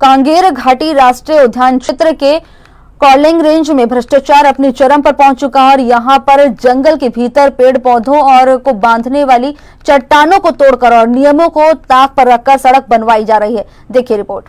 कांगेर घाटी राष्ट्रीय उद्यान क्षेत्र के कोलेंग रेंज में भ्रष्टाचार अपनी चरम पर पहुंच चुका है और यहां पर जंगल के भीतर पेड़ पौधों और को बांधने वाली चट्टानों को तोड़कर और नियमों को ताक पर रखकर सड़क बनवाई जा रही है। देखिए रिपोर्ट।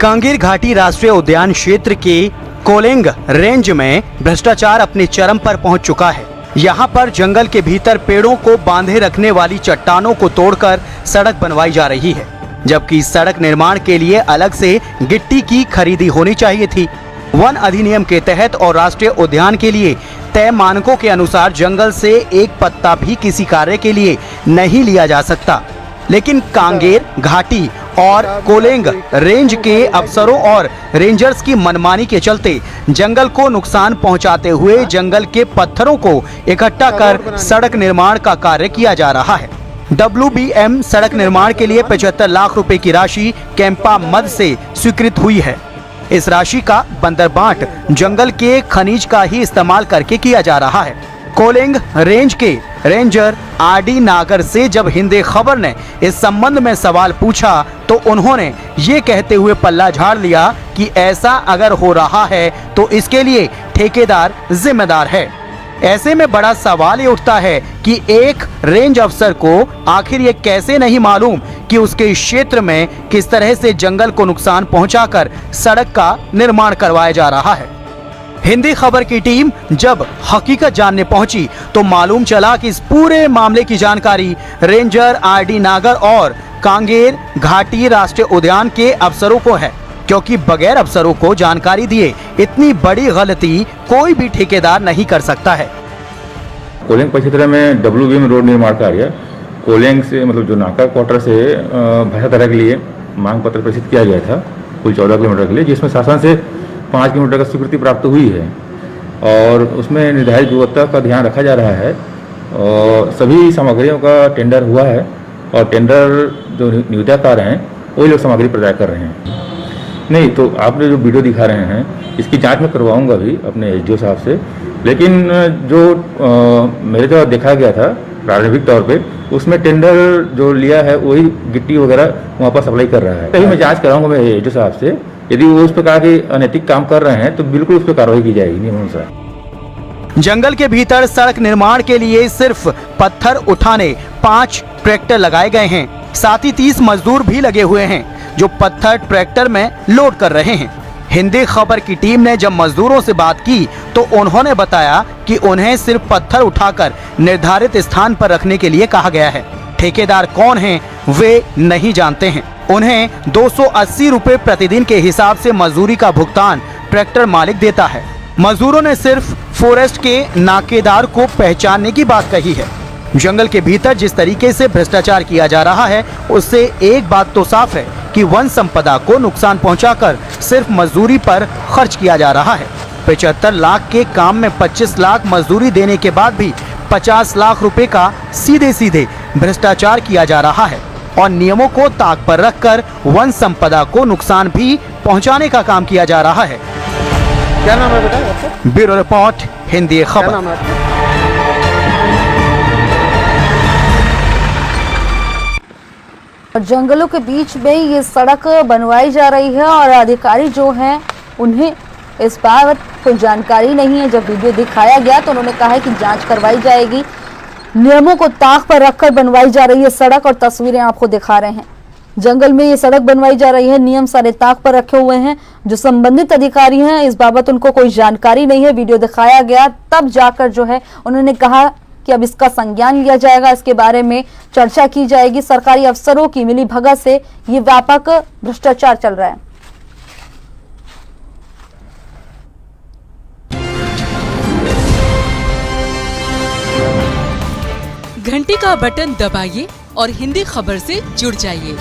कांगेर घाटी राष्ट्रीय उद्यान क्षेत्र के कोलेंग रेंज में भ्रष्टाचार अपने चरम पर पहुंच चुका है। यहां पर जंगल के भीतर पेड़ों को बांधे रखने वाली चट्टानों को तोड़कर सड़क बनवाई जा रही है, जबकि सड़क निर्माण के लिए अलग से गिट्टी की खरीदी होनी चाहिए थी। वन अधिनियम के तहत और राष्ट्रीय उद्यान के लिए तय मानकों के अनुसार जंगल से एक पत्ता भी किसी कार्य के लिए नहीं लिया जा सकता, लेकिन कांगेर घाटी और कोलेंग रेंज के अफसरों और रेंजर्स की मनमानी के चलते जंगल को नुकसान पहुंचाते हुए जंगल के पत्थरों को इकट्ठा कर सड़क निर्माण का कार्य किया जा रहा है। WBM सड़क निर्माण के लिए 75 लाख रुपए की राशि कैंपा मद से स्वीकृत हुई है। इस राशि का बंदरबांट जंगल के खनिज का ही इस्तेमाल करके किया जा रहा है। कोलेंग रेंज के रेंजर RD नागर से जब हिंदी खबर ने इस संबंध में सवाल पूछा तो उन्होंने ये कहते हुए पल्ला झाड़ लिया कि ऐसा अगर हो रहा है तो इसके लिए ठेकेदार जिम्मेदार है। ऐसे में बड़ा सवाल ये उठता है कि एक रेंज अफसर को आखिर ये कैसे नहीं मालूम कि उसके क्षेत्र में किस तरह से जंगल को नुकसान पहुंचाकर सड़क का निर्माण करवाया जा रहा है। हिंदी खबर की टीम जब हकीकत जानने पहुंची तो मालूम चला कि इस पूरे मामले की जानकारी रेंजर RD नागर और कांगेर घाटी राष्ट्रीय उद्यान के अफसरों को है, क्योंकि बगैर अफसरों को जानकारी दिए इतनी बड़ी गलती कोई भी ठेकेदार नहीं कर सकता है। कोलेंग परिक्षेत्र में WBM रोड निर्माण कार्य कोलेंग से मतलब जो नाका क्वार्टर से भैंसातरा के लिए मांग पत्र प्रेषित किया गया था कुल 14 किलोमीटर के लिए, जिसमें शासन से 5 किलोमीटर का स्वीकृति प्राप्त हुई है और उसमें निर्धारित गुणवत्ता का ध्यान रखा जा रहा है और सभी सामग्रियों का टेंडर हुआ है और टेंडर जो निविदाकार हैं वही लोग सामग्री प्रदान कर रहे हैं। नहीं तो आपने जो वीडियो दिखा रहे हैं इसकी जांच में करवाऊंगा भी अपने SDO साहब से, लेकिन जो मेरे द्वारा देखा गया था प्रारंभिक तौर पे उसमें टेंडर जो लिया है वही गिट्टी वगैरह वहाँ पर सप्लाई कर रहा है। तभी मैं जांच कराऊंगा मैं SDO साहब से, यदि वो उस प्रकार के अनैतिक काम कर रहे हैं तो बिल्कुल उस पर कार्रवाई की जाएगी नियमानुसार। जंगल के भीतर सड़क निर्माण के लिए सिर्फ पत्थर उठाने 5 ट्रैक्टर लगाए गए हैं, साथ ही 30 मजदूर भी लगे हुए हैं जो पत्थर ट्रैक्टर में लोड कर रहे हैं। हिंदी खबर की टीम ने जब मजदूरों से बात की तो उन्होंने बताया कि उन्हें सिर्फ पत्थर उठाकर निर्धारित स्थान पर रखने के लिए कहा गया है। ठेकेदार कौन हैं वे नहीं जानते हैं। उन्हें 280 रुपए प्रतिदिन के हिसाब से मजदूरी का भुगतान ट्रैक्टर मालिक देता है। मजदूरों ने सिर्फ फॉरेस्ट के नाकेदार को पहचानने की बात कही है। जंगल के भीतर जिस तरीके से भ्रष्टाचार किया जा रहा है उससे एक बात तो साफ है कि वन संपदा को नुकसान पहुंचाकर सिर्फ मजदूरी पर खर्च किया जा रहा है। 75 लाख के काम में 25 लाख मजदूरी देने के बाद भी 50 लाख रुपए का सीधे सीधे भ्रष्टाचार किया जा रहा है और नियमों को ताक पर रखकर वन संपदा को नुकसान भी पहुंचाने का काम किया जा रहा है। क्या नाम है बेटा? ब्यूरो रिपोर्ट हिंदी खबर। जंगलों के बीच में ये सड़क बनवाई जा रही है और अधिकारी जो हैं उन्हें इस बात को जानकारी नहीं है। जब वीडियो दिखाया गया तो उन्होंने कहा है कि जांच करवाई जाएगी। नियमों को ताक पर रखकर बनवाई जा रही है सड़क और तस्वीरें आपको दिखा रहे हैं। जंगल में ये सड़क बनवाई जा रही है, नियम सारे ताक पर रखे हुए हैं। जो संबंधित अधिकारी हैं इस बाबत उनको कोई जानकारी नहीं है। वीडियो दिखाया गया तब जाकर जो है उन्होंने कहा कि अब इसका संज्ञान लिया जाएगा, इसके बारे में चर्चा की जाएगी। सरकारी अफसरों की मिलीभगत से ये व्यापक भ्रष्टाचार चल रहा है। घंटी का बटन दबाइए और हिंदी खबर से जुड़ जाइए।